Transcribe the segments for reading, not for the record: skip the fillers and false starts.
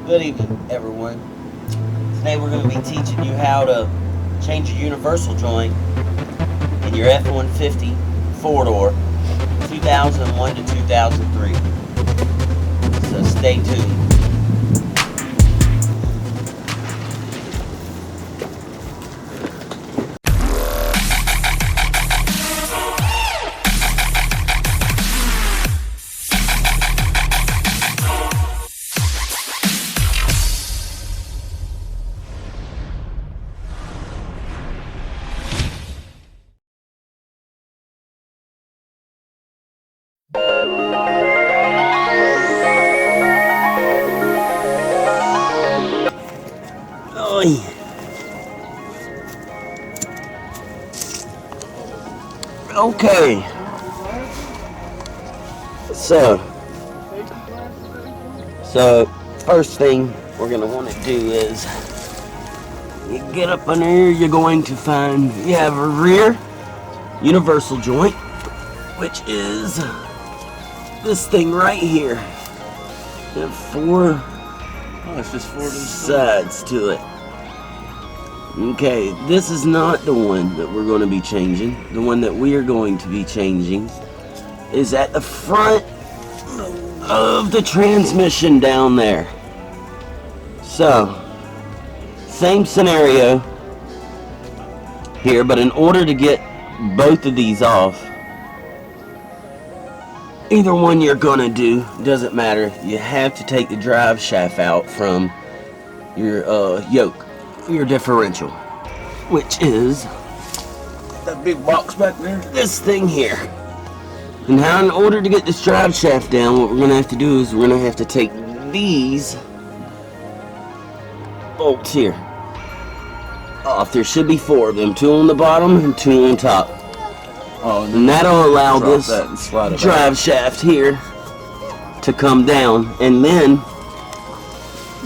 Good evening, everyone. Today we're going to be teaching you how to change your universal joint in your F-150 four-door 2001 to 2003. So stay tuned. Okay, so first thing we're going to want to do is you get up in here, you're going to find you have a rear universal joint, which is this thing right here. You have four it's just four sides to it. Okay, this is not the one that we're going to be changing. The one that we are going to be changing is at the front of the transmission down there. So, same scenario here, but in order to get both of these off, either one you're going to do, doesn't matter. You have to take the drive shaft out from your yoke. Your differential, which is that big box back there. This thing here. And now, in order to get this drive shaft down, what we're going to have to do is we're going to have to take these bolts here off. There should be four of them, two on the bottom and two on top. Oh, and that'll allow this drive shaft here to come down, and then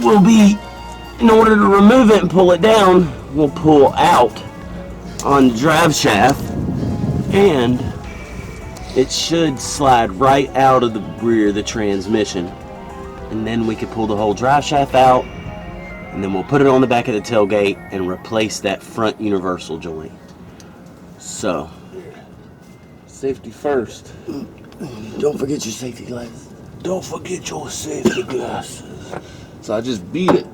we'll be, in order to remove it and pull it down, we'll pull out on the drive shaft, and it should slide right out of the rear of the transmission. And then we could pull the whole drive shaft out, and then we'll put it on the back of the tailgate and replace that front universal joint. So, safety first. Don't forget your safety glasses. Don't forget your safety glasses. So I just beat it.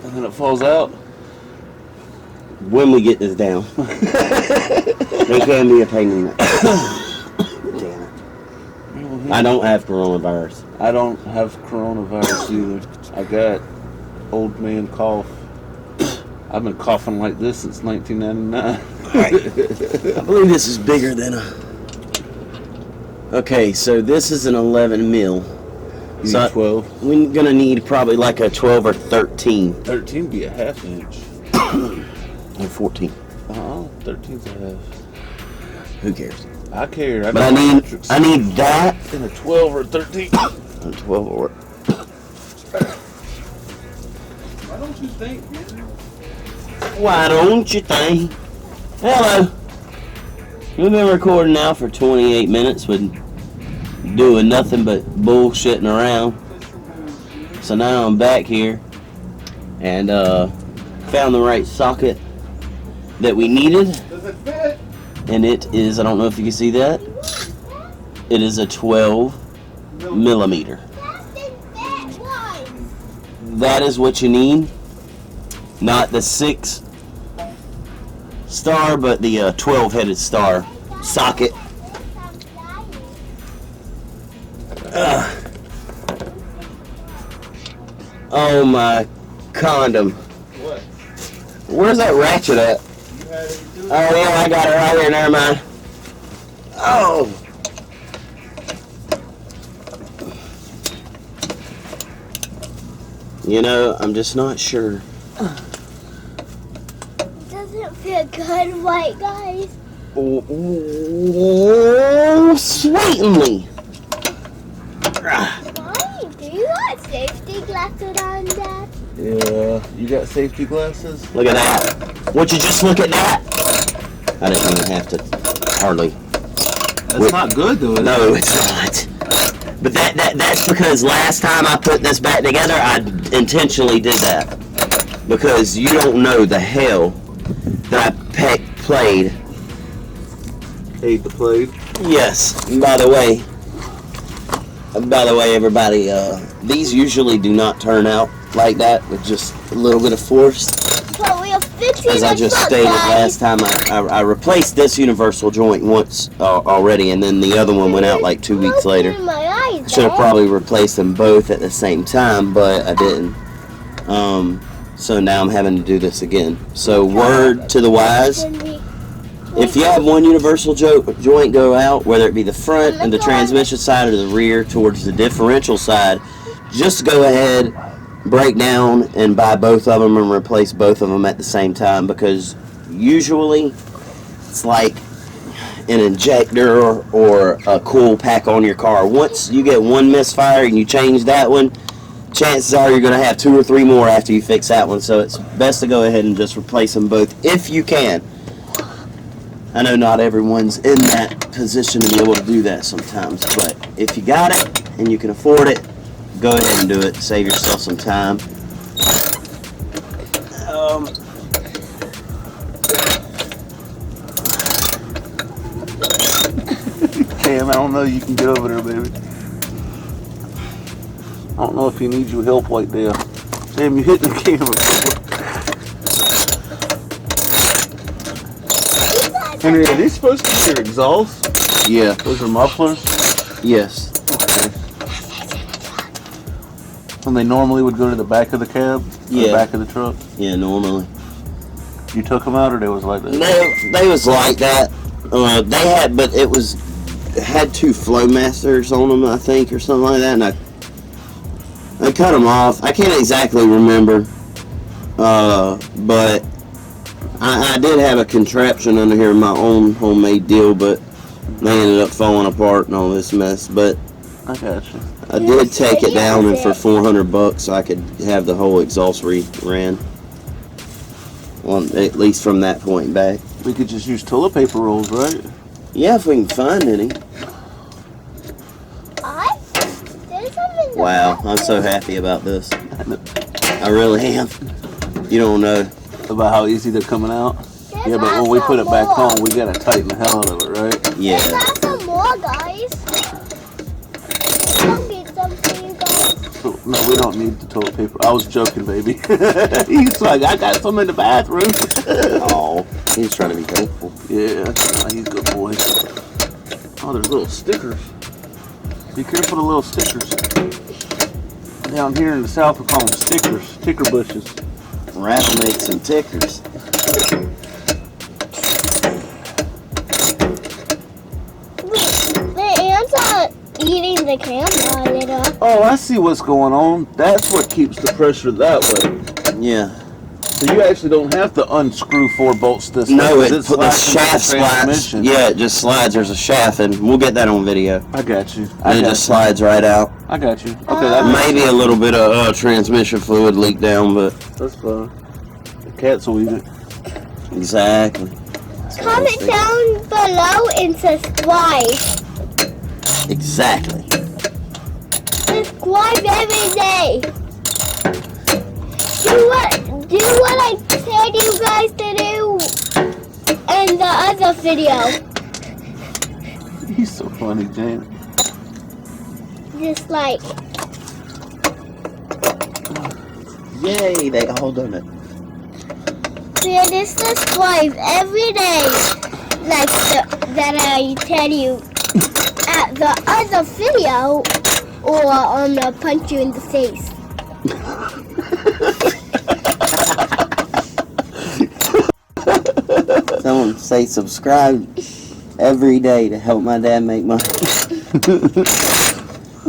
And then it falls out. When we get this down. They can be a pain in the damn it. I don't have coronavirus. I don't have coronavirus either. I got old man cough. I've been coughing like this since 1999. Right. I believe this is bigger than a... Okay, so this is an 11 mil. So 12. We're gonna need probably like a 12 or 13. 13 be a half inch. Or 14. 13's a half. Who cares? I care. But I need that in a 12 or 13. A 12 or. Why don't you think, man? Why don't you think? Hello. We've been recording now for 28 minutes with doing nothing but bullshitting around. So now I'm back here and found the right socket that we needed. Does it fit? And it is, I don't know if you can see that, it is a 12 millimeter. That is what you need. Not the 6 star, but the 12 headed star socket. Oh my condom. What? Where's that ratchet at? You had it too? Oh yeah, I got it right here, never mind. Oh! You know, I'm just not sure. Doesn't feel good, right, guys? Oh, sweetly. Mommy, do you got safety glasses on, Dad? Yeah, you got safety glasses? Look at that. Would you just look at that? I didn't even have to hardly. That's not good though, is it? No, it's not. But that's because last time I put this back together, I intentionally did that. Because you don't know the hell that I played. Paid to play. Yes. By the way, everybody, these usually do not turn out like that with just a little bit of force. But we are fixing As I just stated last time, I replaced this universal joint once already, and then the other one went out like 2 weeks later. I should have probably replaced them both at the same time, but I didn't. So now I'm having to do this again. So word to the wise, if you have one universal joint go out, whether it be the front and the transmission side or the rear towards the differential side, just go ahead, break down and buy both of them and replace both of them at the same time, because usually it's like an injector or a cool pack on your car. Once you get one misfire and you change that one, chances are you're going to have 2 or 3 more after you fix that one. So it's best to go ahead and just replace them both if you can. I know not everyone's in that position to be able to do that sometimes, but if you got it and you can afford it, go ahead and do it. Save yourself some time. Cam, I don't know. You can get over there, baby. I don't know if he needs your help like there. Damn, you hit the camera. Henry, are these supposed to be your exhaust? Yeah. Those are mufflers? Yes. Okay. And they normally would go to the back of the cab? Yeah. The back of the truck? Yeah, normally. You took them out, or they was like that? They was like that. They had, but it had 2 Flowmasters on them, I think, or something like that, and I cut them off. I can't exactly remember, but I did have a contraption under here, my own homemade deal, but they ended up falling apart and all this mess. But I got you. I did take it down, and for $400 I could have the whole exhaust ran. Well, at least from that point back. We could just use toilet paper rolls, right? Yeah, if we can find any. Wow, I'm so happy about this. I really am. You don't know about how easy they're coming out. Yeah, but when we put it back on, we gotta tighten the hell out of it, right? Yeah. There's some more, guys. I'll get some for you guys. No, we don't need the toilet paper. I was joking, baby. He's like, I got some in the bathroom. Oh, he's trying to be helpful. Yeah, he's a good boy. Oh, there's little stickers. Be careful of the little stickers. Down here in the south, we call them stickers, ticker bushes. Rattlesnakes and tickers. The ants are eating the camera a little. Oh, I see what's going on. That's what keeps the pressure that way. Yeah. So you actually don't have to unscrew 4 bolts this way. No, the shaft slides. Yeah, it just slides. There's a shaft, and we'll get that on video. I got you. And it just slides right out. I got you. Okay, that maybe a little bit of transmission fluid leaked down, but that's fine. The cats will eat it. Exactly. Comment down below and subscribe. Exactly. Subscribe every day. Do what I said you guys to do in the other video. He's so funny, James. Just like. Yay, they all done it. Yeah, just subscribe every day. Like that I tell you at the other video, or I'm gonna punch you in the face. Someone say subscribe every day to help my dad make money.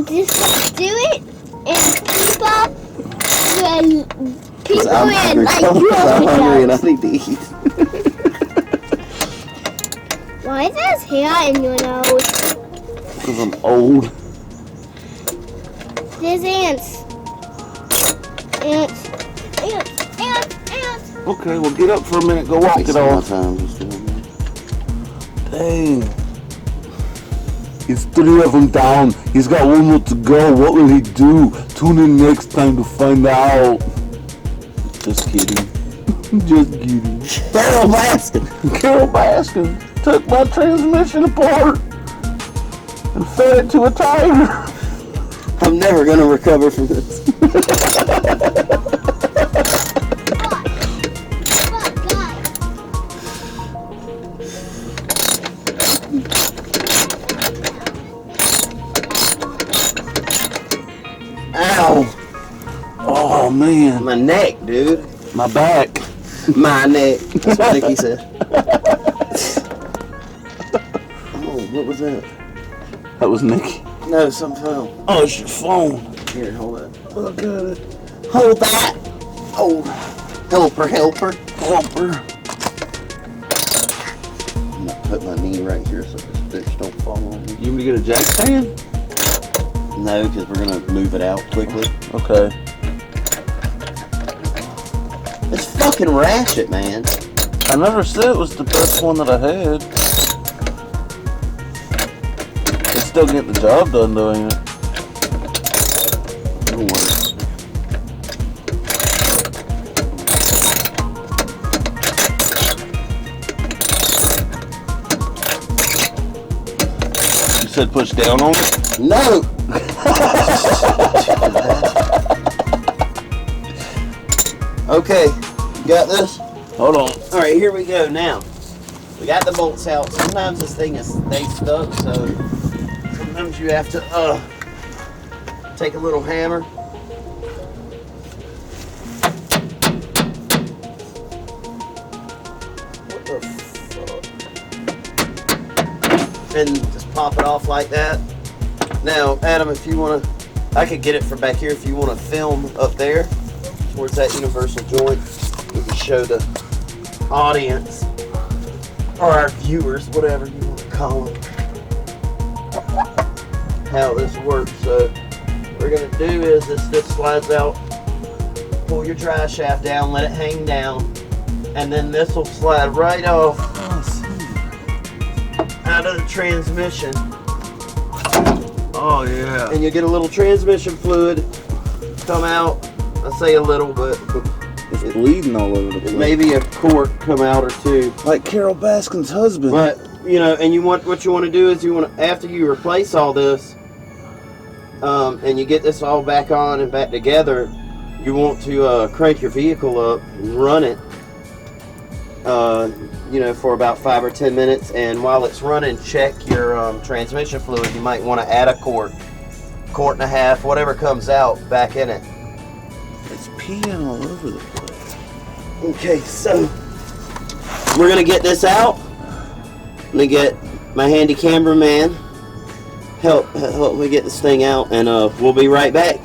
Just do it and keep up when people I'm in like your hungry and I videos. need to eat. Why is there hair in your nose? Because I'm old. There's ants. Ants. Okay, well get up for a minute, go walk it off. Dang. It's 3 of them down. He's got 1 more to go. What will he do? Tune in next time to find out. Just kidding. Just kidding. Carol Baskin. Carol Baskin took my transmission apart and fed it to a tiger. I'm never gonna recover from this. Ow! Oh man. My neck, dude. My back. My neck. That's what Nicky said. Oh, what was that? That was Nicky. No, something fell. Oh, it's your phone. Here, hold that. I got it. Hold that! Oh, helper, helper. Helper. I'm gonna put my knee right here so this fish don't fall on me. You want me to get a jack stand? No, because we're gonna move it out quickly. Okay. It's fucking ratchet, man. I never said it was the best one that I had. It's still getting the job done though, ain't it? It'll work. You said push down on it? No! Okay, you got this? Hold on. Alright, here we go now. We got the bolts out. Sometimes this thing stays stuck, so sometimes you have to take a little hammer. What the fuck? And just pop it off like that. Now, Adam, if you want to, I could get it from back here if you want to film up there towards that universal joint. We can show the audience or our viewers, whatever you want to call them, how this works. So what we're going to do is this slides out, pull your drive shaft down, let it hang down, and then this will slide right off out of the transmission. Oh yeah. And you get a little transmission fluid come out. I say a little, but It's bleeding all over the place. maybe a quart come out or two. Like Carol Baskin's husband. But you know, and what you want to do is you want to, after you replace all this, and you get this all back on and back together, you want to crank your vehicle up and run it. You know, for about 5 or 10 minutes, and while it's running, check your transmission fluid. You might want to add a quart and a half, whatever comes out, back in it. It's peeing all over the place. Okay, so we're gonna get this out. I'm gonna get my handy cameraman help me get this thing out, and we'll be right back.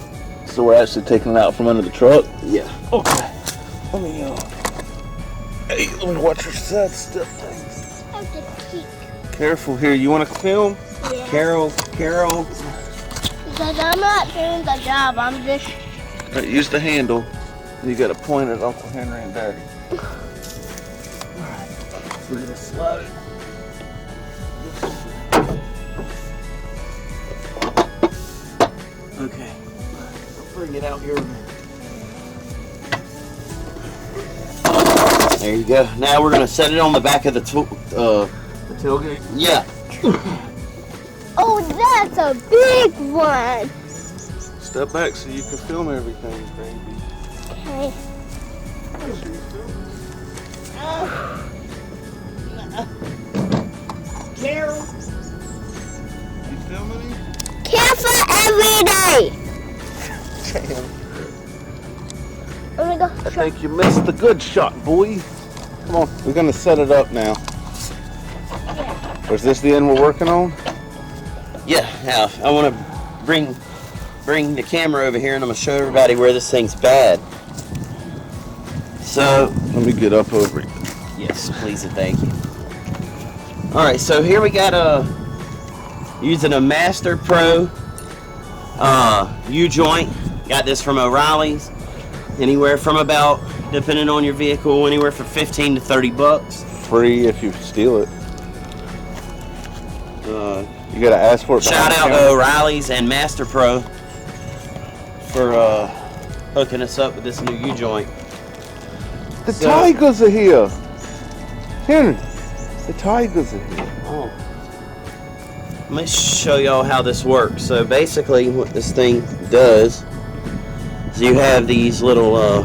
So we're actually taking it out from under the truck? Yeah. Okay. Let me hey, let me watch your side step things. Careful here. You want to film? Yeah. Carol. Because I'm not doing the job, I'm just... Right, use the handle. You got to point at Uncle Henry and Daddy. Alright. We're gonna slide it. Okay. I'll bring it out here. There you go. Now we're gonna set it on the back of the Tailgate? Yeah. Oh, that's a big one! Step back so you can film everything, baby. Okay. Carol. You filming him? Careful every day! I'm gonna go. I think you missed the good shot, boy. Come on, we're gonna set it up now. Is this the end we're working on? Yeah. Now I want to bring the camera over here, and I'm gonna show everybody where this thing's bad. So Let me get up over it. yes, please and thank you. All right, so here we got using a Master Pro U-joint. Got this from O'Reilly's. Anywhere from about, depending on your vehicle, anywhere from 15 to 30 bucks. Free if you steal it. You gotta ask for it. Shout out to O'Reilly's and Master Pro for hooking us up with this new U-joint. The tigers are here. Henry, the tigers are here. Oh. Let me show y'all how this works. So basically what this thing does is you have these little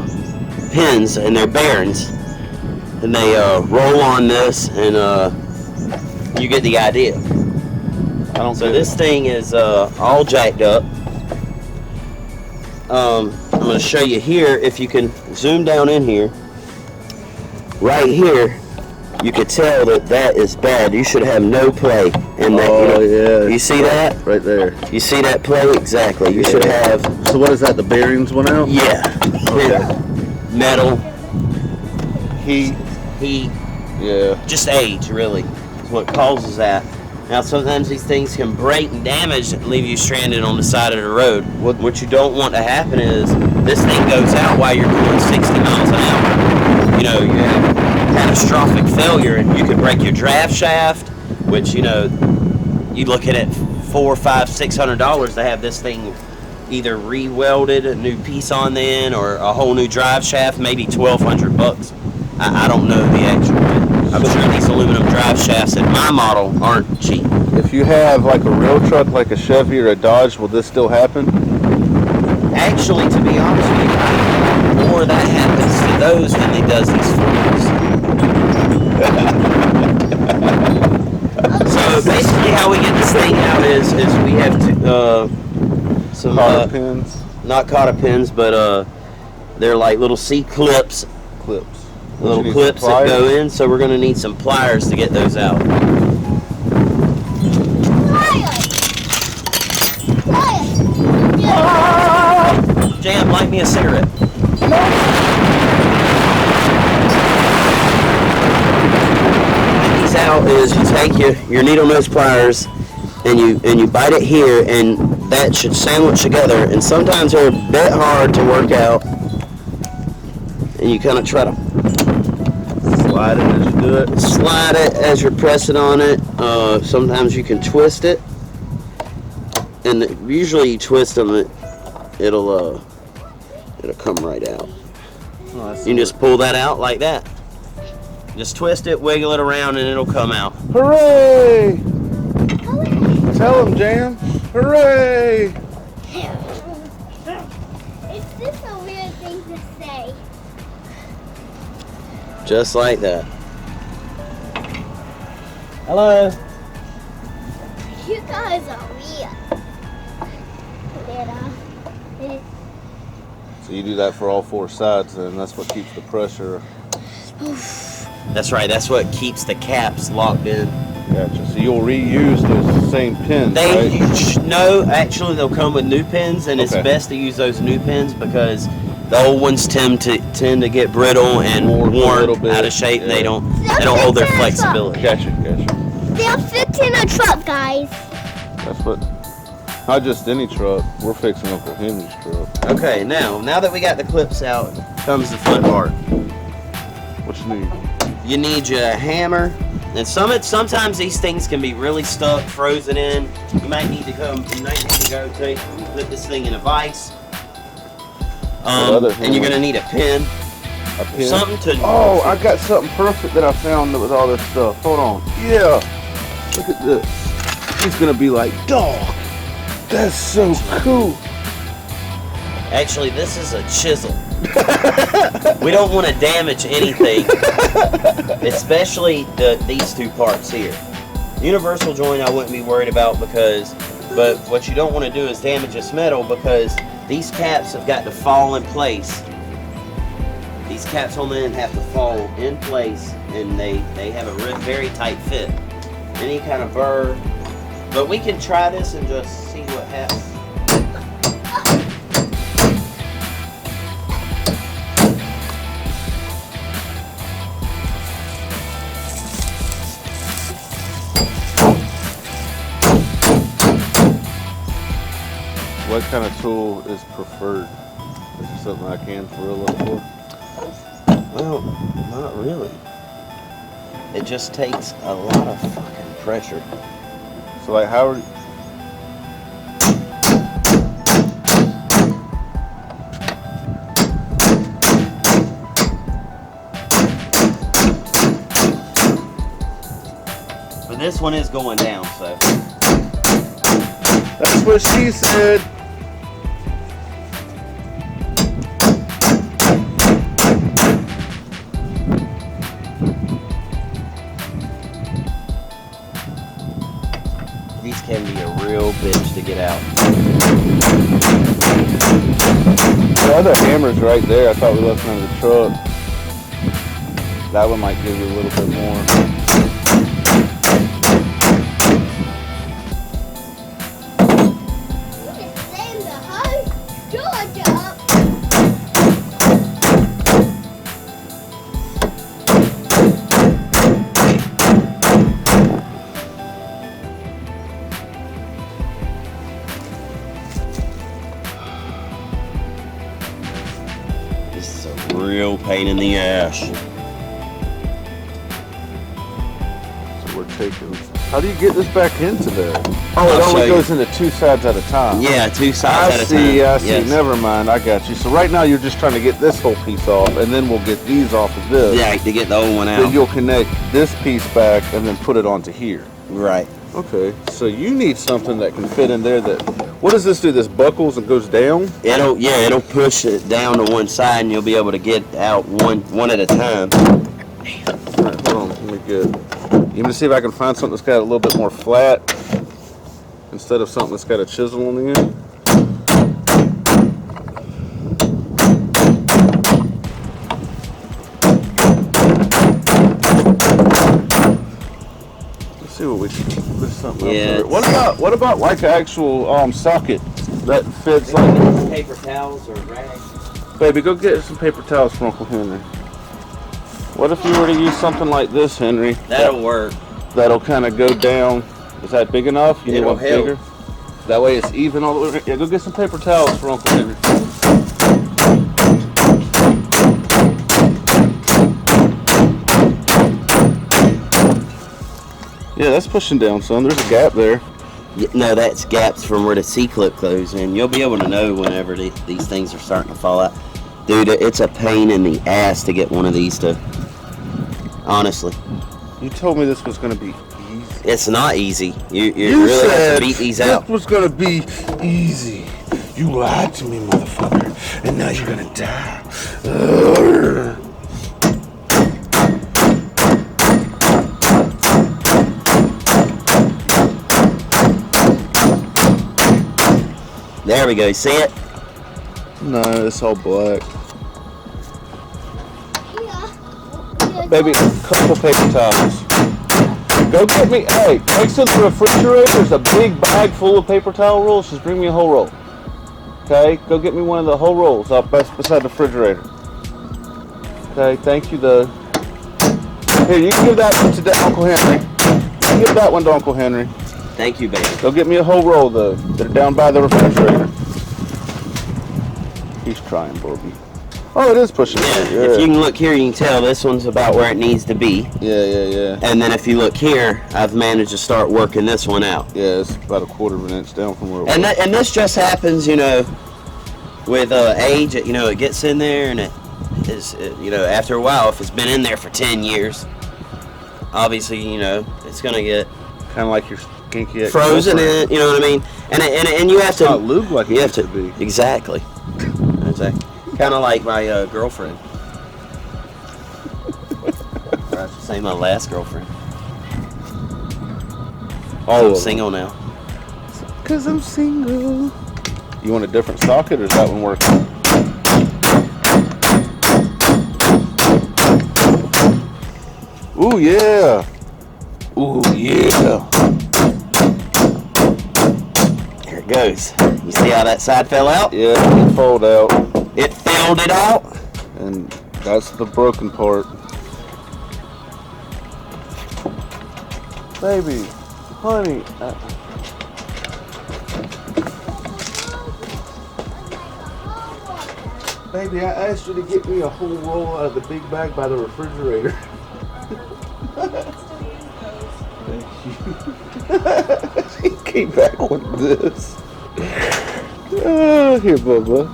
pins and they're bearings. And they roll on this and you get the idea. So this thing is all jacked up. I'm going to show you here, if you can zoom down in here. Right here, you could tell that that is bad. You should have no play in that. Oh, yeah. You see that? Right there. You see that play? Exactly. You should have. So what is that? The bearings went out? Yeah. Okay. Metal. Heat. Yeah. Just age, really, is what causes that. Now, sometimes these things can break and damage and leave you stranded on the side of the road. What you don't want to happen is this thing goes out while you're going 60 miles an hour. You know, you have catastrophic failure and you could break your draft shaft, which, you know, you look at it $400, $500, $600 to have this thing either re-welded, a new piece on the end, or a whole new drive shaft, maybe $1,200. I don't know the actual. I'm sure these aluminum drive shafts in my model aren't cheap. If you have like a real truck, like a Chevy or a Dodge, will this still happen? Actually, to be honest with you, more that happens to those than it does these Fords. So basically, how we get this thing out is we have some cotter pins. Not cotter pins, but they're like little C-clips. Little clips that go in, so we're going to need some pliers to get those out. Jam, light me a cigarette. Get these out is you take your needle nose pliers and you bite it here, and that should sandwich together. And sometimes they're a bit hard to work out, and you kind of try to slide it as you do it. Slide it as you're pressing on it. Sometimes you can twist it, and usually you twist them, it'll come right out. Oh, you can just pull that out like that. Just twist it, wiggle it around, and it'll come out. Hooray! Tell them, Jam. Hooray! Is this a weird thing to say? Just like that. Hello. You guys are weird. So you do that for all four sides, and that's what keeps the pressure. That's right. That's what keeps the caps locked in. Gotcha. So you'll reuse those same pins, right? No, actually, they'll come with new pins, and it's best to use those new pins because the old ones tend to get brittle and worn out of shape. Yeah. They don't hold their flexibility. Gotcha. They're fixing a truck, guys. That's what. Not just any truck. We're fixing Uncle Henry's truck. Okay, now that we got the clips out, comes the fun part. What you need? You need your hammer, and sometimes these things can be really stuck, frozen in. You might need to go put this thing in a vise. And you're gonna need a pin. A pin? Something to. Oh, I got something perfect that I found with all this stuff. Hold on. Yeah. Look at this. He's gonna be like, dog. That's so cool. Actually, this is a chisel. We don't want to damage anything, especially these two parts here. Universal joint I wouldn't be worried about but what you don't want to do is damage this metal because these caps have got to fall in place. These caps on the end have to fall in place, and they have a very tight fit. Any kind of burr, but we can try this and just see what happens. What kind of tool is preferred? Is there something I can drill up for? Well, not really. It just takes a lot of fucking pressure. So like how are But this one is going down, so. That's what she said. These can be a real bitch to get out. The other hammer's right there. I thought we left them in the truck. That one might give you a little bit more. This is a real pain in the ass. So we're taking. How do you get this back into there? Oh, I'll it only show goes into 2 sides at a time. Yeah, 2 sides at a time. I see. Yes. Never mind. I got you. So right now you're just trying to get this whole piece off, and then we'll get these off of this. Yeah, to get the old one Then out. you'll connect this piece back and then put it onto here. Right. Okay. So you need something that can fit in there. That. What does this do? This buckles and goes down? It'll push it down to one side, and you'll be able to get out one at a time. All right, hold on. Let me get. You want to see if I can find something that's got a little bit more flat instead of something that's got a chisel on the end. Let's see what we can put something Yeah. up there. What about like an actual socket that fits like Paper towels or rags. Baby, go get some paper towels from Uncle Henry. What if you were to use something like this, Henry? That'll work. That'll kind of go down. Is that big enough? You need It'll one help. bigger? That way it's even all the way around. Yeah, go get some paper towels for Uncle Henry. Yeah, that's pushing down, son. There's a gap there. No, that's gaps from where the C-clip goes in. You'll be able to know whenever these things are starting to fall out. Dude, it's a pain in the ass to get one of these to, honestly. You told me this was going to be easy. It's not easy. You really have to beat these out. This was going to be easy. You lied to me, motherfucker. And now you're going to die. Urgh. There we go. See it? No, it's all black. Baby, a couple paper towels. Go get me, hey, next to the refrigerator, there's a big bag full of paper towel rolls. Just bring me a whole roll. Okay? Go get me one of the whole rolls up beside the refrigerator. Okay, thank you, though. Here, you can give that one to Uncle Henry. You give that one to Uncle Henry. Thank you, baby. Go get me a whole roll, though. They're down by the refrigerator. He's trying, Bobby. Oh, it is pushing. Yeah, Yeah. if you can look here, you can tell this one's about where it needs to be. Yeah. And then if you look here, I've managed to start working this one out. Yeah, it's about a 1/4 inch down from where it was. And this just happens, with age. It gets in there, and it is, after a while, if it's been in there for 10 years, obviously, it's gonna get Kind of like your skinky ex frozen in it. You know what I mean? And you have It's to not lube like it you have used to to be. exactly. Kind of like my girlfriend. Or I should say my last girlfriend. Oh, I'm single now. Cause I'm single. You want a different socket, or is that one working? Ooh yeah. Ooh yeah. Here it goes. You see how that side fell out? Yeah, it can fold out, It filled it out. and that's the broken part. Baby, honey. Baby, I asked you to get me a whole roll out of the big bag by the refrigerator. She came back with this. Oh, here, Bubba.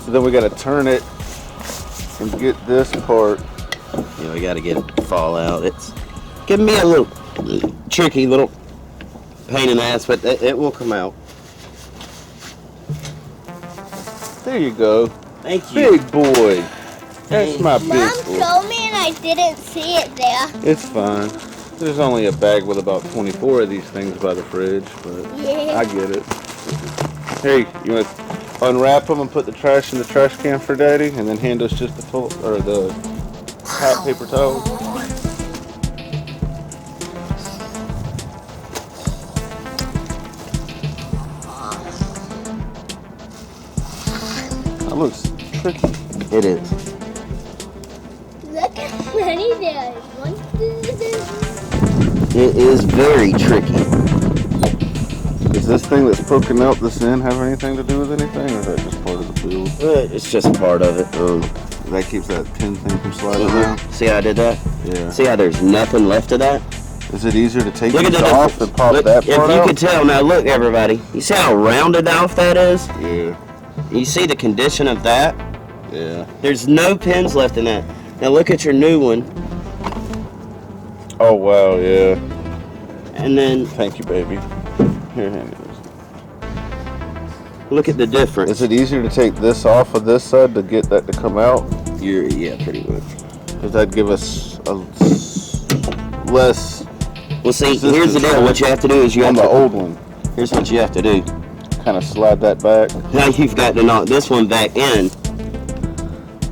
So then we gotta turn it and get this part. Yeah, we gotta get it to fall out. It's giving me a little tricky little pain in the ass, but it will come out. There you go. Thank you. Big boy. That's my big Mom boy. told me and I didn't see it there. It's fine. There's only a bag with about 24 of these things by the fridge, but Yeah. I get it. Hey, you want to unwrap them and put the trash in the trash can for Daddy, and then hand us just the hot paper towel? That looks tricky. It is. Look how many there is. 1, 2, 3. It is very tricky. Does this thing that's poking out this end have anything to do with anything, or is that just part of the build? It's just part of it. That keeps that pin thing from sliding down? See how I did that? Yeah. See how there's nothing left of that? Is it easier to take Look at these the off and pop look, that part If you out? could tell, now look everybody. You see how rounded off that is? Yeah. You see the condition of that? Yeah. There's no pins left in that. Now look at your new one. Oh, wow, yeah. And then Thank you, baby. Here, hand it. look at the difference. Is it easier to take this off of this side to get that to come out? Yeah, pretty much. Does that give us a less Well, see, here's the deal. What you have to do is you on have the to. old one? Here's what you have to do. Kind of slide that back Now you've got to knock this one back in.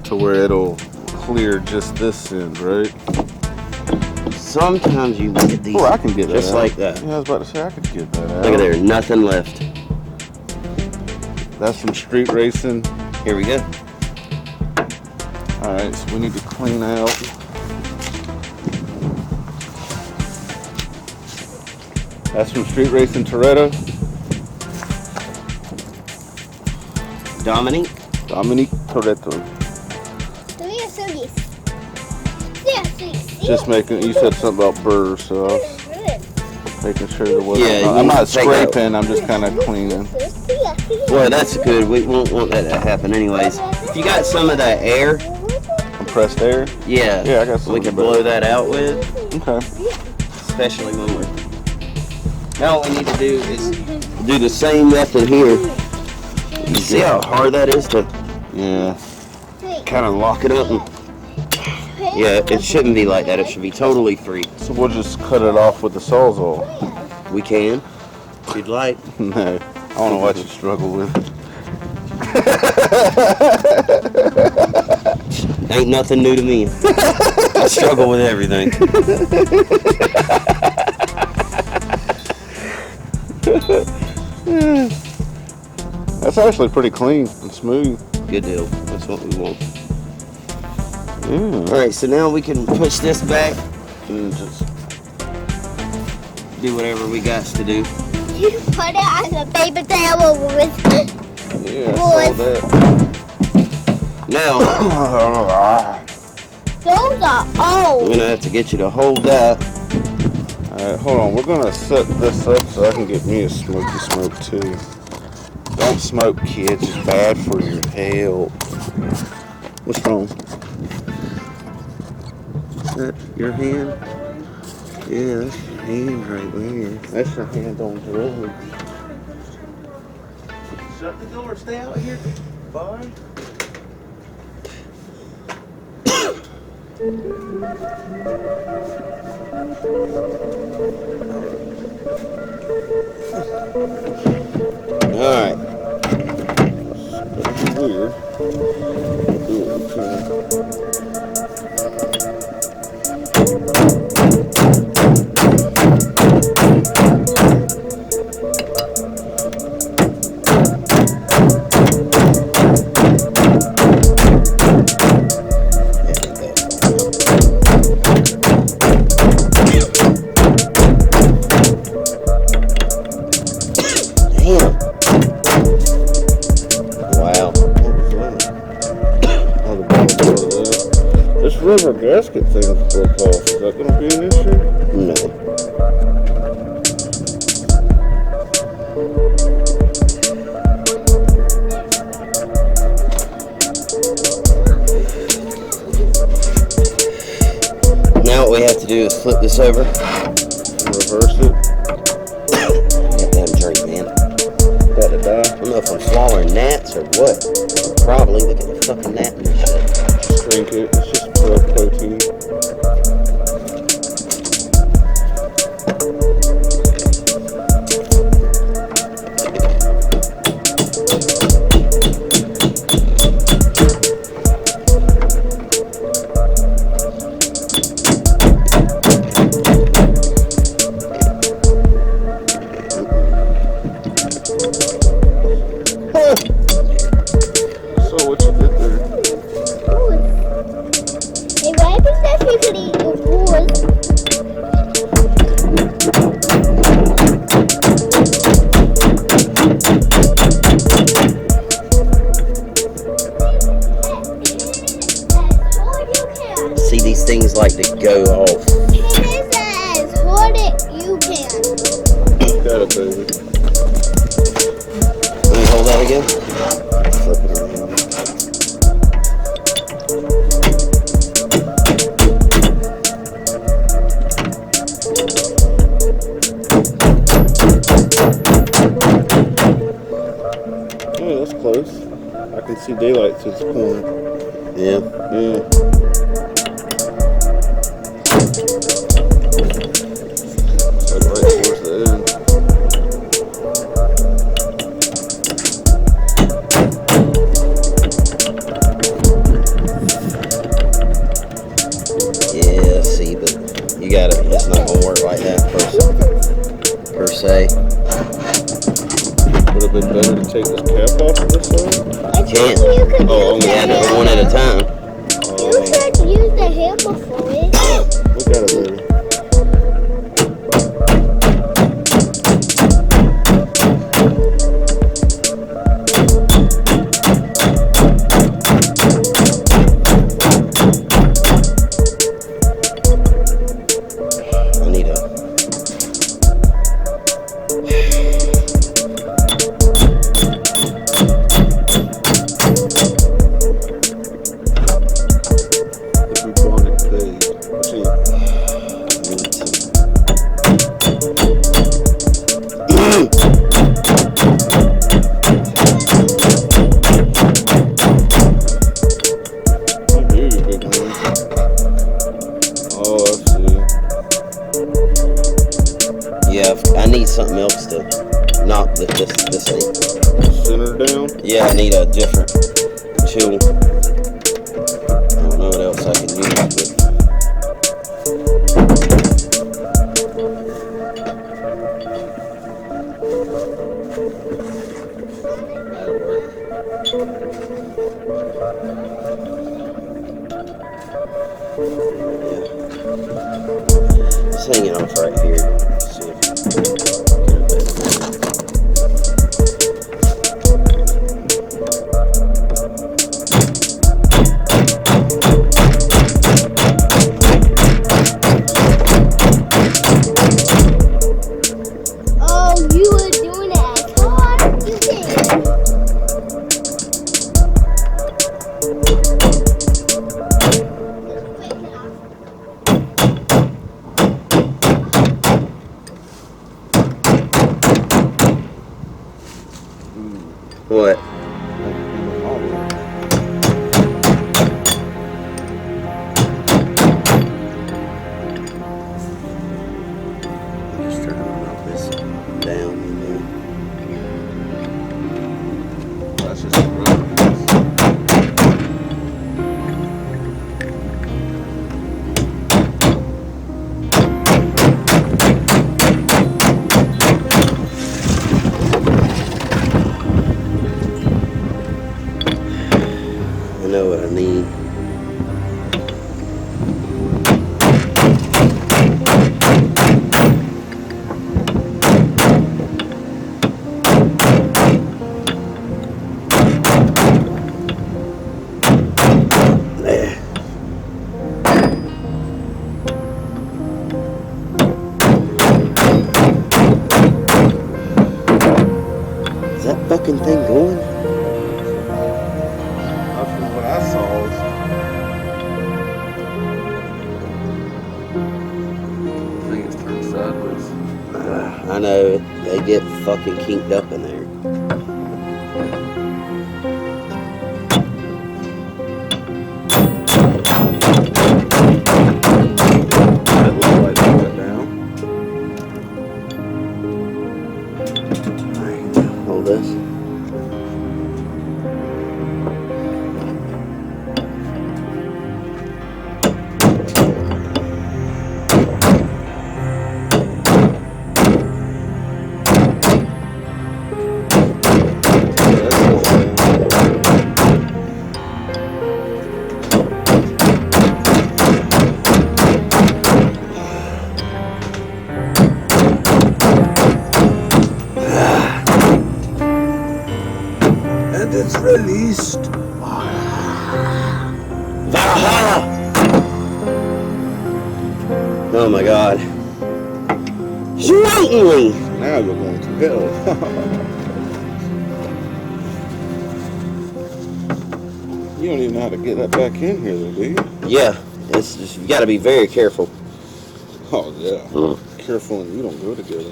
to where it'll clear just this end, right? Sometimes you look at these. Oh, I can get that just out. like that. Yeah, I was about to say I could get that out. Look at there, nothing left. That's from street racing. Here we go. All right, so we need to clean out. That's from street racing Toretto. Dominique. Dominique Toretto. Just making, you said something about burrs, so I was making sure there wasn't. Yeah, I'm not take that. scraping, I'm just kind of cleaning. Well, that's good. We won't want that to happen anyways. If you got some of that air, Compressed air? yeah, Yeah, I got some we of can that. blow that out with, Okay. especially when we're. Now what we need to do is do the same method here. You see how hard that is to Yeah. kind of lock it up? And, yeah, it shouldn't be like that. It should be totally free. So we'll just cut it off with the Sawzall. We can, if you'd like. No, I want to watch you struggle with it. Ain't nothing new to me. I struggle with everything. That's actually pretty clean and smooth. Good deal. That's what we want. Yeah. Alright, so now we can push this back and just do whatever we got to do. You put it on the paper towel with Yeah, I saw that. Now, those are I'm old. gonna have to get you to hold that. Alright, hold on. We're going to set this up so I can get me a smoky smoke too. Don't smoke, kids. It's bad for your health. What's wrong? Is that your hand? Yeah, that's your hand right there. That's your hand on drugs. Shut the door, stay out here. Bye. Alright. Weird. Damn. Wow. Oh, the bottom part of that. rubber gasket thing broke off. Is that going to be an issue? No. Now what we have to do is flip this over. Reverse it. Goddamn drink, man. About to die. I don't know if I'm swallowing gnats or what. Probably. Look at the fucking gnat in this shit. Just drink it. It's just protein. See, these things like to go off. It is as hard as you can. Got it, baby. Let me hold that again. Flip it around. Oh, that's close. I can see daylight through this corner. Yeah. Yeah. Like right towards the end. Yeah, see, but you gotta, it's not gonna work like that per se. Would have been better to take this cap off of this side? You can't. Oh, only You had to go one at a time. You should use the hammer for it. Look at it, baby. I need a. If we bond it today, Yeah, I need something else to knock this thing. center down. Yeah, I need a different tool. I don't know what else I can use, but that'll work. Yeah. Just hang it off right here. See if get a better. Oh, you were doing it as hard as you can. What? Just turn this down and then. That's just rubber. I know what I need. There. know, they get fucking kinked up in there. That little light cut down. Alright, hold this. And it's released. Valhalla! Oh my god. Slightly! Now you're going to hell. You don't even know how to get that back in here, though, do you? Yeah, it's just, you gotta be very careful. Oh, yeah. Careful and you don't go together.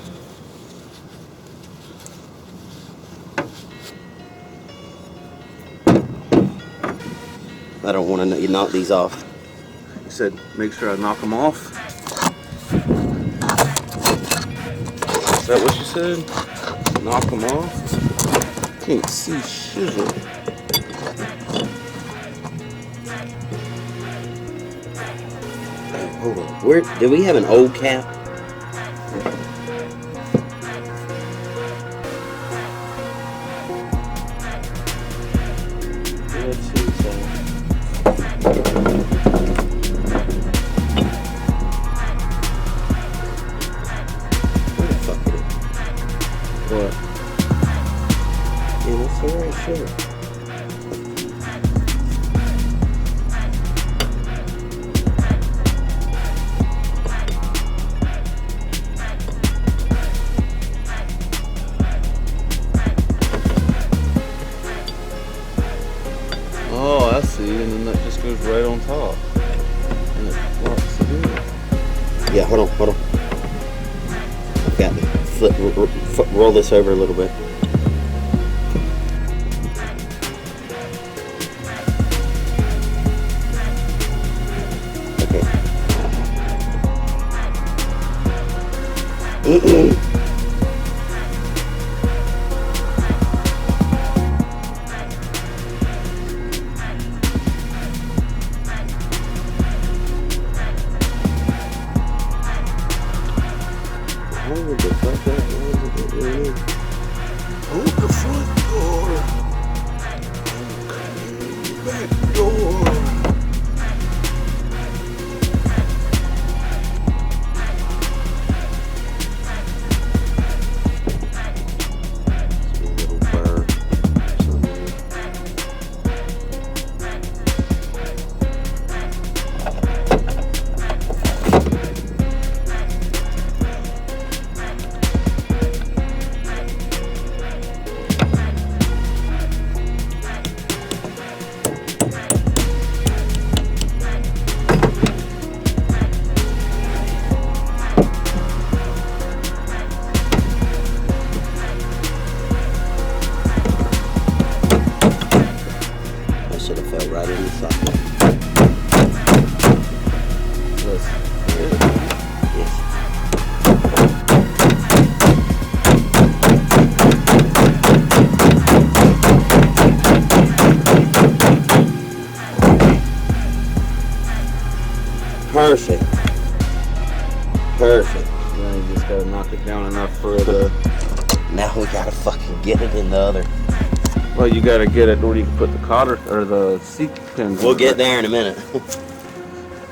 I don't want to knock these off. You said make sure I knock them off? Is that what you said? Knock them off? Can't see shizzle. Hold on. Where do we have an old cap? Let's see. Where the fuck is it? What? Yeah, that's the right shirt. Oh, I see. And then that just goes right on top. And it locks the door. Yeah, hold on. I've got to roll this over a little bit. Okay. Hold the fuck up. Hold the front door. Back door. Little burr. Should have fell right in the socket. Yes. Perfect. Perfect. Then you just gotta knock it down enough for it to... Now we gotta fucking get it in the other. Well, you gotta get it where you can put the cotter or the seat pins. We'll get there in a minute.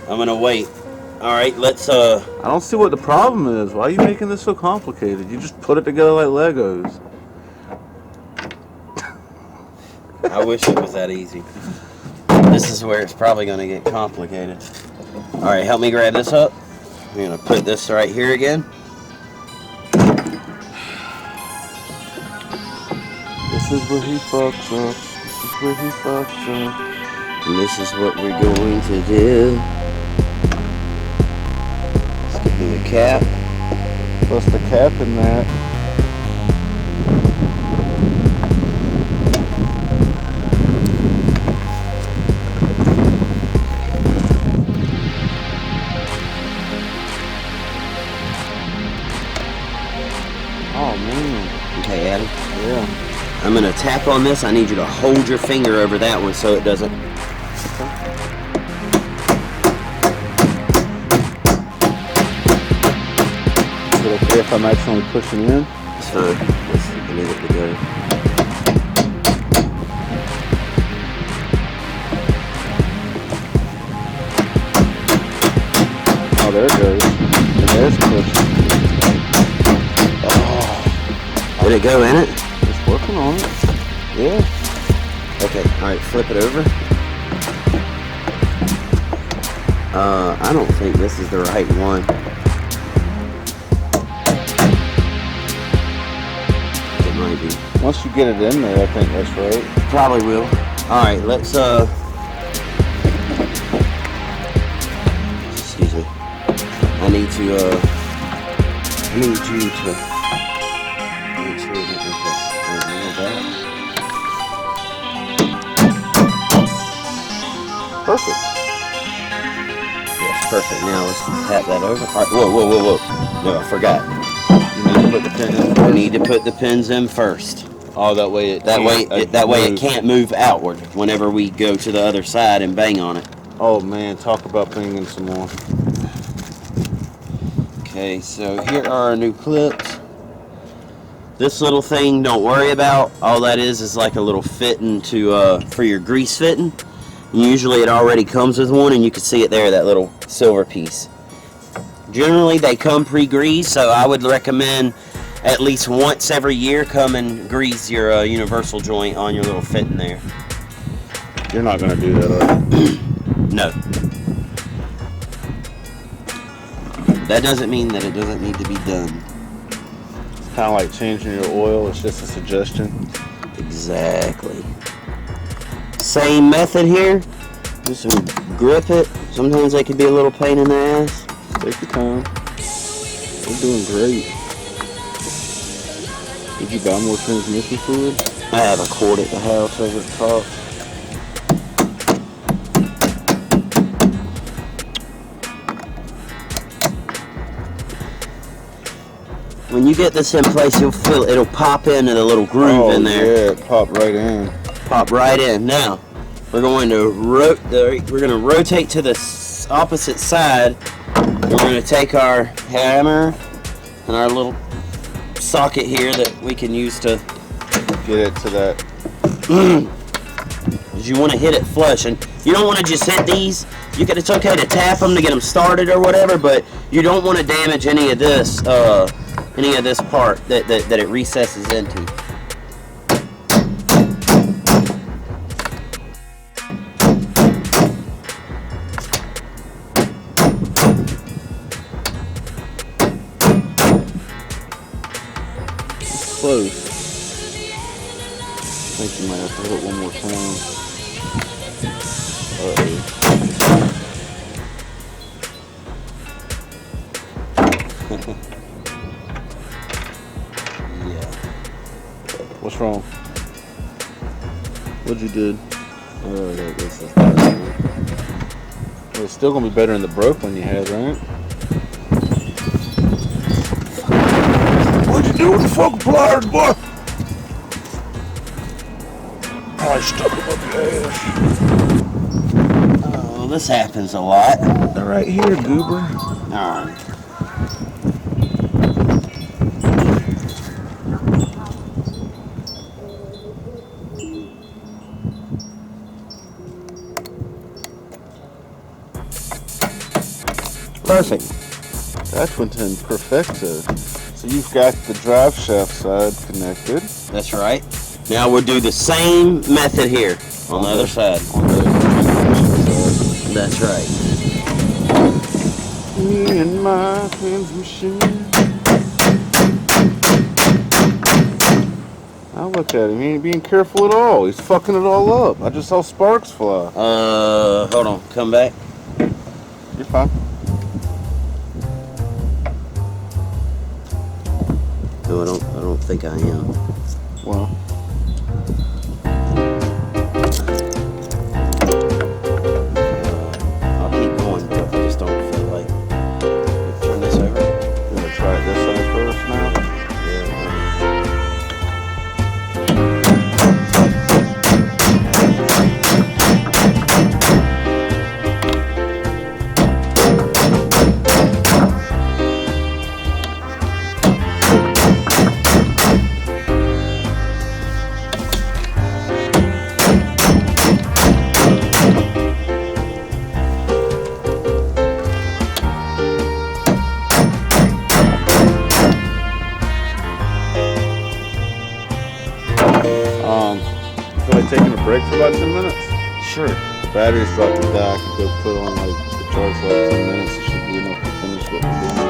I'm gonna wait. Alright, let's I don't see what the problem is. Why are you making this so complicated? You just put it together like Legos. I wish it was that easy. This is where it's probably gonna get complicated. Alright, help me grab this up. I'm gonna put this right here again. This is where he fucks up. This is where he fucks up. And this is what we're going to do. Let's get in the cap. Plus the cap in that. Oh man. Okay, Adam. Yeah. I'm gonna tap on this. I need you to hold your finger over that one so it doesn't. Is it okay if I'm actually pushing in? It's fine. Let's leave it to go. Oh, there it goes. And there's pushing. Oh. Did it go in it? It's working on it. Yeah. Okay, alright, flip it over. I don't think this is the right one. It might be. Once you get it in there, I think that's right. Probably will. Alright, let's excuse me. I need you to make sure that Perfect. yes, perfect. Now let's tap that over. Alright, whoa. No, I forgot. You need to put the pin in We first. need to put the pins in first. Oh, that way it That way it move. can't move outward whenever we go to the other side and bang on it. Oh man, talk about banging some more. Okay, so here are our new clips. This little thing, don't worry about. All that is like a little fitting to for your grease fitting. Usually it already comes with one, and you can see it there, that little silver piece. Generally they come pre-greased, so I would recommend at least once every year come and grease your universal joint on your little fitting there. You're not gonna do that, are you? No. That doesn't mean that it doesn't need to be done. It's kind of like changing your oil. It's just a suggestion. Exactly. Same method here. Just grip it. Sometimes they can be a little pain in the ass. Take your time. We're doing great. Did you buy more transmission fluid? I have a quart at the house over the top. When you get this in place, you'll feel it'll pop into the little groove in there. Yeah, it popped right in. Pop right in. Now, we're going to rotate to the opposite side. We're going to take our hammer and our little socket here that we can use to Get it to that. You want to hit it flush, and you don't want to just hit these. It's okay to tap them to get them started or whatever, but you don't want to damage any of this part that it recesses into. Close. I think you might have to hit it one more time. Uh-oh. Yeah. What's wrong? What'd you do? Oh, this is Well, it's still gonna be better than the broke one you had, right? What'd you do with the fucking pliers, boy? I stuck them up your ass. Oh, this happens a lot. They're right here, goober. Alright. Perfect. That went in perfecto. So you've got the drive shaft side connected. That's right. Now we'll do the same method here on the other side. On the transmission That's right. side. Me and my transmission. Now look at him. He ain't being careful at all. He's fucking it all up. I just saw sparks fly. Hold on. Come back. You're fine. No, I don't think I am. Well. I'll keep going, but I just don't feel like. Turn this over. You gonna try it this side first now? Taking a break for about 10 minutes? Sure. The battery's about to die. I could go put on like the charge for like 10 minutes. It should be enough to finish what we're doing.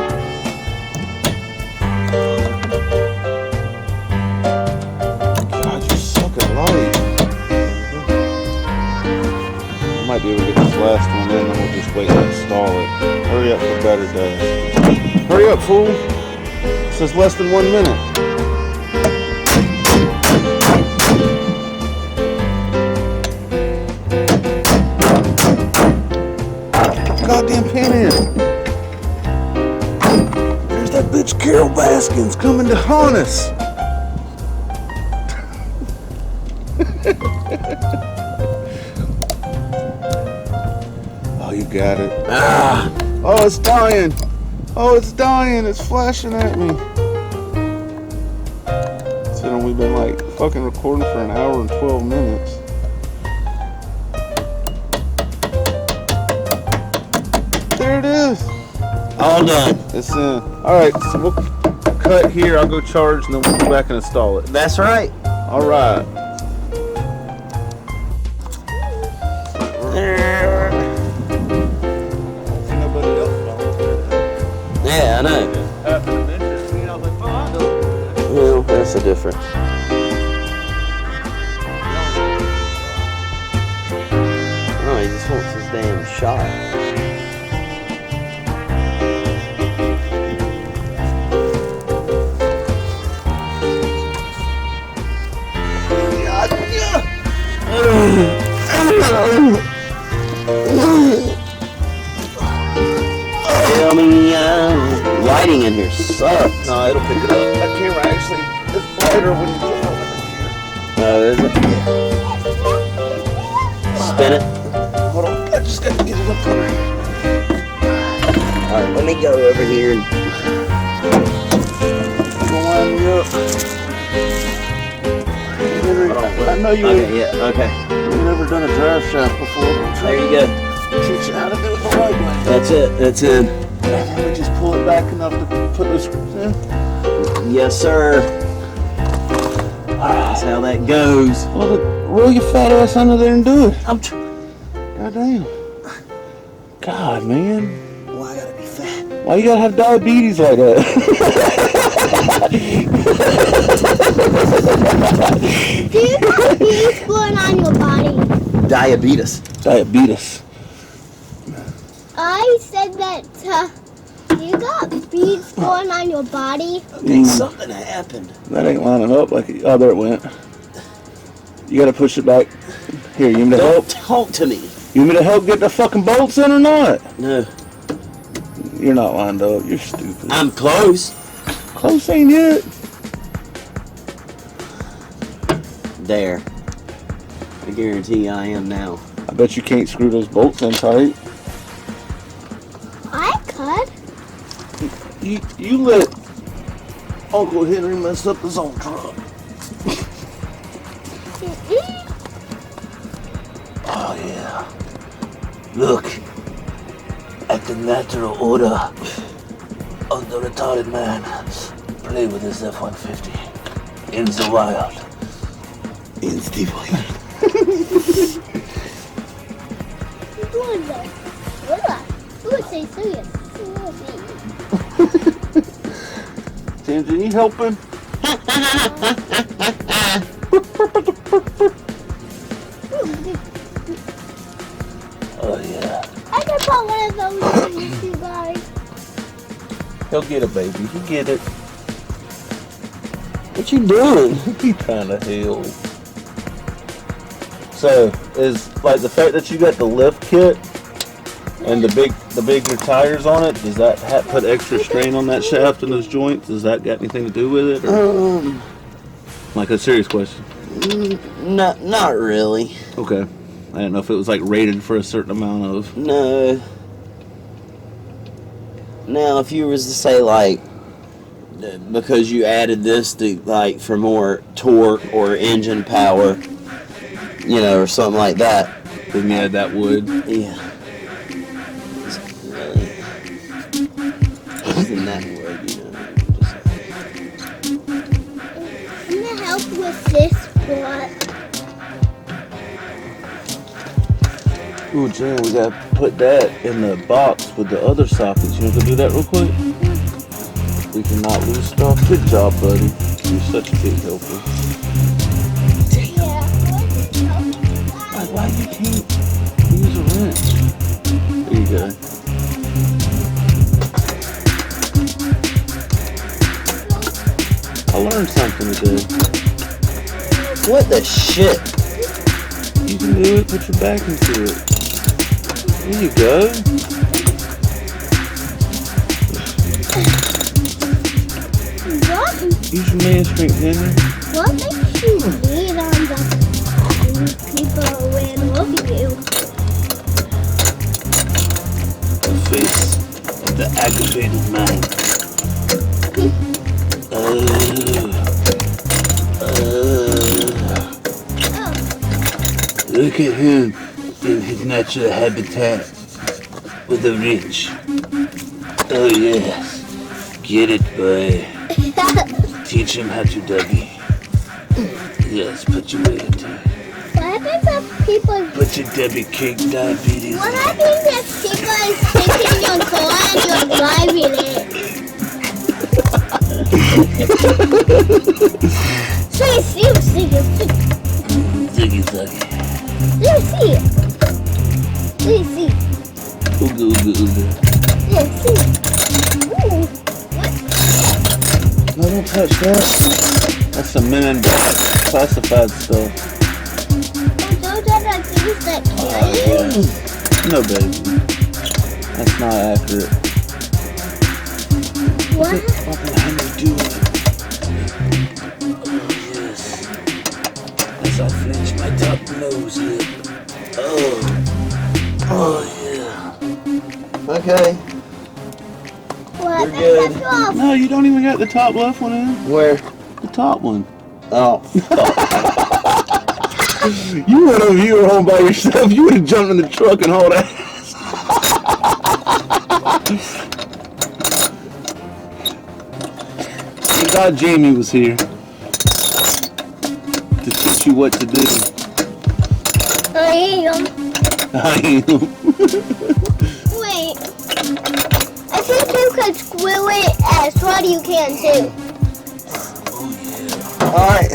God, you suck at light. I might be able to get this last one in and we'll just wait to install it. Hurry up for better days. Hurry up, fool. It says less than 1 minute. Goddamn pin in. There's that bitch Carol Baskins coming to haunt us. Oh, you got it. Ah! Oh, it's dying. Oh, it's dying. It's flashing at me. Considering we've been like fucking recording for an hour and 12 minutes. There it is. All done. It's in. Alright, so we'll cut here. I'll go charge and then we'll go back and install it. That's right. Alright. Yeah, I know. Well, that's the difference. Oh, he just wants his damn shot. Tell me, lighting in here sucks. No, it'll pick it up. That camera actually is brighter when you put it over here. Oh, is it? Spin it. Hold on, I just got to get it up there. Alright, let me go over here and Line me up. I know you ain't, okay, yeah, okay. you've never done a drive shaft before. There you go. Teach you how to do it the right way. That's it. That's in. And then we just pull it back enough to put the screws in. Yes, sir. That's how that goes. Well, roll your fat ass under there and do it. I'm God damn. God, man. Why I gotta be fat? Why you gotta have diabetes like that? Do you have beads going on your body? Diabetes. Diabetes. I said that you got beads going on your body. Okay, something happened. That ain't lining up like it. Oh, there it went. You gotta push it back. Here, you want me to help? Don't talk to me. You want me to help get the fucking bolts in or not? No. You're not lined up. You're stupid. I'm close. Close ain't yet. There. I guarantee I am now. I bet you can't screw those bolts in tight. I could. You let Uncle Henry mess up his own truck. Oh yeah. Look at the natural order of the retarded man. Play with this F-150 in the wild. In the wild. James, are you helping? Oh yeah. I can put one of those in with you guys. He'll get it, baby. He'll get it. What you doing? He trying to heal. So, is like the fact that you got the lift kit and the bigger tires on it, does that put extra strain on that shaft and those joints? Does that got anything to do with it? Or? Like a serious question. Not really. Okay. I didn't know if it was like rated for a certain amount of. No. Now, if you was to say like, because you added this to like for more torque or engine power, you know, or something like that. Then you add that wood. Yeah. Isn't that wood, you know? Can I help with this part? Ooh, Jen, we gotta put that in the box with the other sockets. You want to do that real quick? We cannot lose stuff. Good job, buddy. You're such a big helper. Yeah. Like, why you can't use a wrench? There you go. I learned something today. What the shit? You can do it. Put your back into it. There you go. What? Use your man strength, Henry. What makes you lean on the people when looking at you? The face of the aggravated man. Look at him in his natural habitat with a wrench. Oh yes, get it, boy. Teach him how to dougie. Yes, put your weight into it. What happens if people... Put your Debbie cake diabetes. What happens if people is taking your car and you're driving it? Say see. Ziggy zaggy. See. Ooga ooga ooga. Yeah, see. Ooh. What? No, don't touch that. That's some men in black classified stuff. Oh, those are the things that kill you? No, baby. That's not accurate. What? What can Henry do? Oh, yes. As I finish my top nose lip. Oh, yeah. Okay. What? You're good. That's off. No, you don't even got the top left one in. Where? The top one. Oh. You went over here home by yourself. You would have jumped in the truck and hauled ass. Thank God Jamie was here to teach you what to do. I am. Wait. I think you could screw it as well you can too. Alright.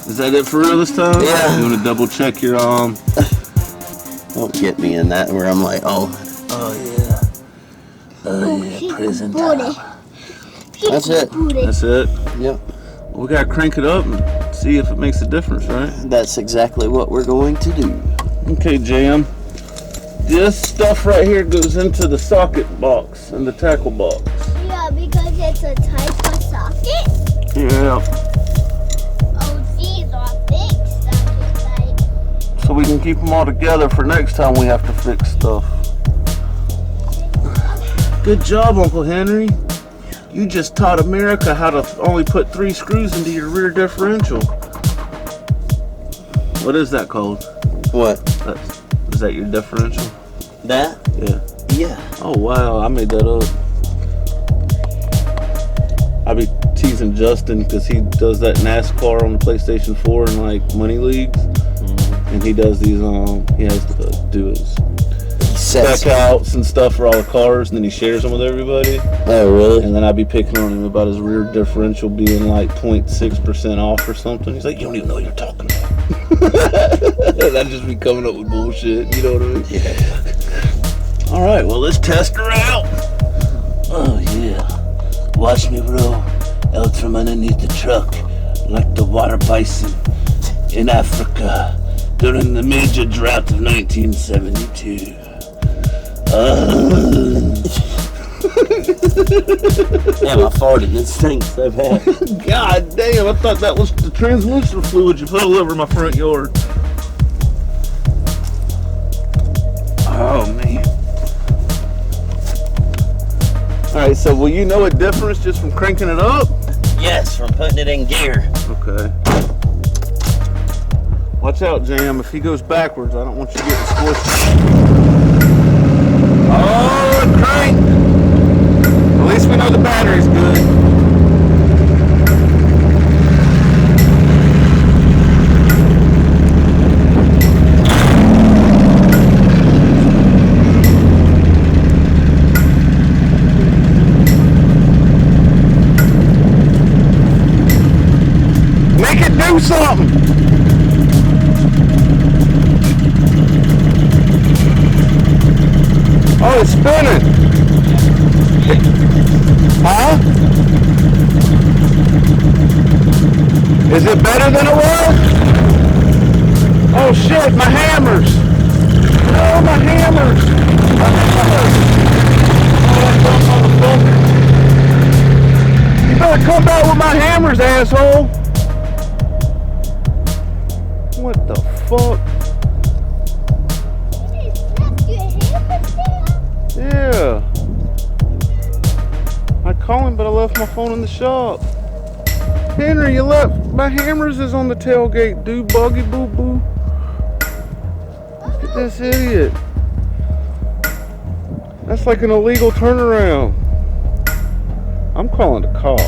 Is that it for real this time? Yeah. You want to double check your Don't get me in that where I'm like, oh yeah. Prison time. That's it. That's it. Yep. Well, we gotta crank it up and see if it makes a difference, right? That's exactly what we're going to do. Okay, Jam. This stuff right here goes into the socket box and the tackle box. Yeah, because it's a type of socket. Yeah. Oh, these are big sockets. So we can keep them all together for next time we have to fix stuff. Good job, Uncle Henry. You just taught America how to only put 3 screws into your rear differential. What is that called? What? Is that your differential? That? Yeah. Yeah. Oh wow, I made that up. I be teasing Justin because he does that NASCAR on the PlayStation 4 in like money leagues, and he does these. He has to do his spec outs and stuff for all the cars, and then he shares them with everybody. Oh really? And then I'd be picking on him about his rear differential being like 0.6% off or something. He's like, you don't even know what you're talking about. And I'd just be coming up with bullshit. You know what I mean? Yeah. All right, well, let's test her out. Oh, yeah. Watch me roll out from underneath the truck like the water bison in Africa during the major drought of 1972. Damn, I farted. This stinks so bad. God damn, I thought that was the translucent fluid you put all over my front yard. Oh, man. Alright, so will you know a difference just from cranking it up? Yes, from putting it in gear. Okay. Watch out, Jam. If he goes backwards, I don't want you getting squished. Oh, it cranked! At least we know the battery's good. Make it do something! Oh, it's spinning! Huh? Is it better than it was? Oh shit, my hammers! Oh, my hammers! My hammers! Oh, that dumb motherfucker! You better come back with my hammers, asshole! What the fuck? Yeah. I called him, but I left my phone in the shop. Henry, you left my hammers is on the tailgate, dude. Buggy boo boo. Look at this idiot. That's like an illegal turnaround. I'm calling the cops.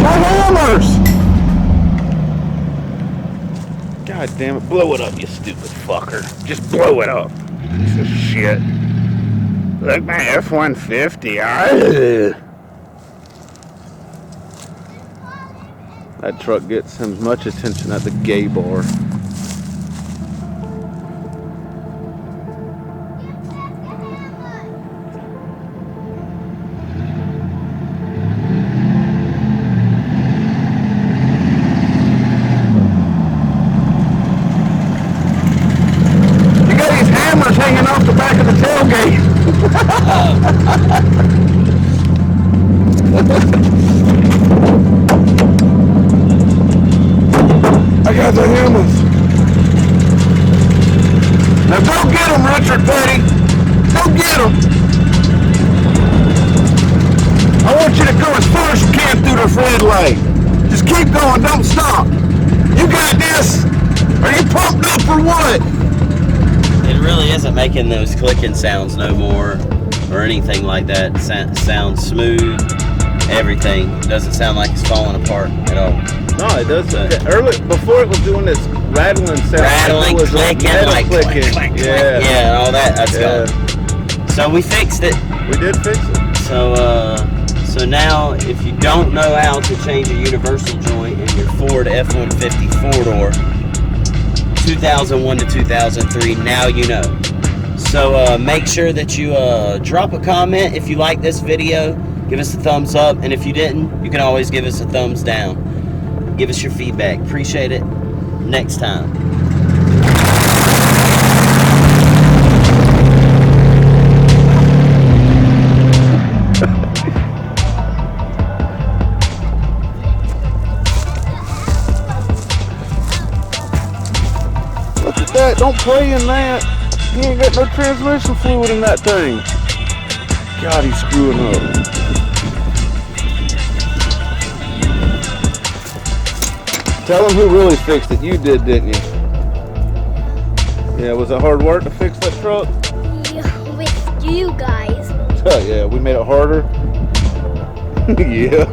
My hammers! God damn it, blow it up, you stupid fucker. Just blow it up. Piece of shit. Look, my F-150. That truck gets him much attention at the gay bar. Hanging off the back of the tailgate. I got the hammers. Now go get them, Richard Petty. Go get them. I want you to go as far as you can through the red light. Just keep going, don't stop. You got this. Are you pumped up or what? It really isn't making those clicking sounds no more or anything like that. Sounds smooth, everything. Doesn't sound like it's falling apart at all. No, it doesn't. Early, before it was doing this rattling sound. Rattling, was clicking, like clicking. Click, yeah. Yeah, and all that, that's gone. So we fixed it. We did fix it. So now, if you don't know how to change a universal joint in your Ford F-150 four-door, 2001 to 2003, now you know. So make sure that you drop a comment if you like this video. Give us a thumbs up, and if you didn't, you can always give us a thumbs down. Give us your feedback. Appreciate it. Next time. Look at that. Don't play in that. He ain't got no transmission fluid in that thing. God, he's screwing up. Tell him who really fixed it. You did, didn't you? Yeah, was it hard work to fix that truck? Yeah, with you guys. Yeah, we made it harder. Yeah.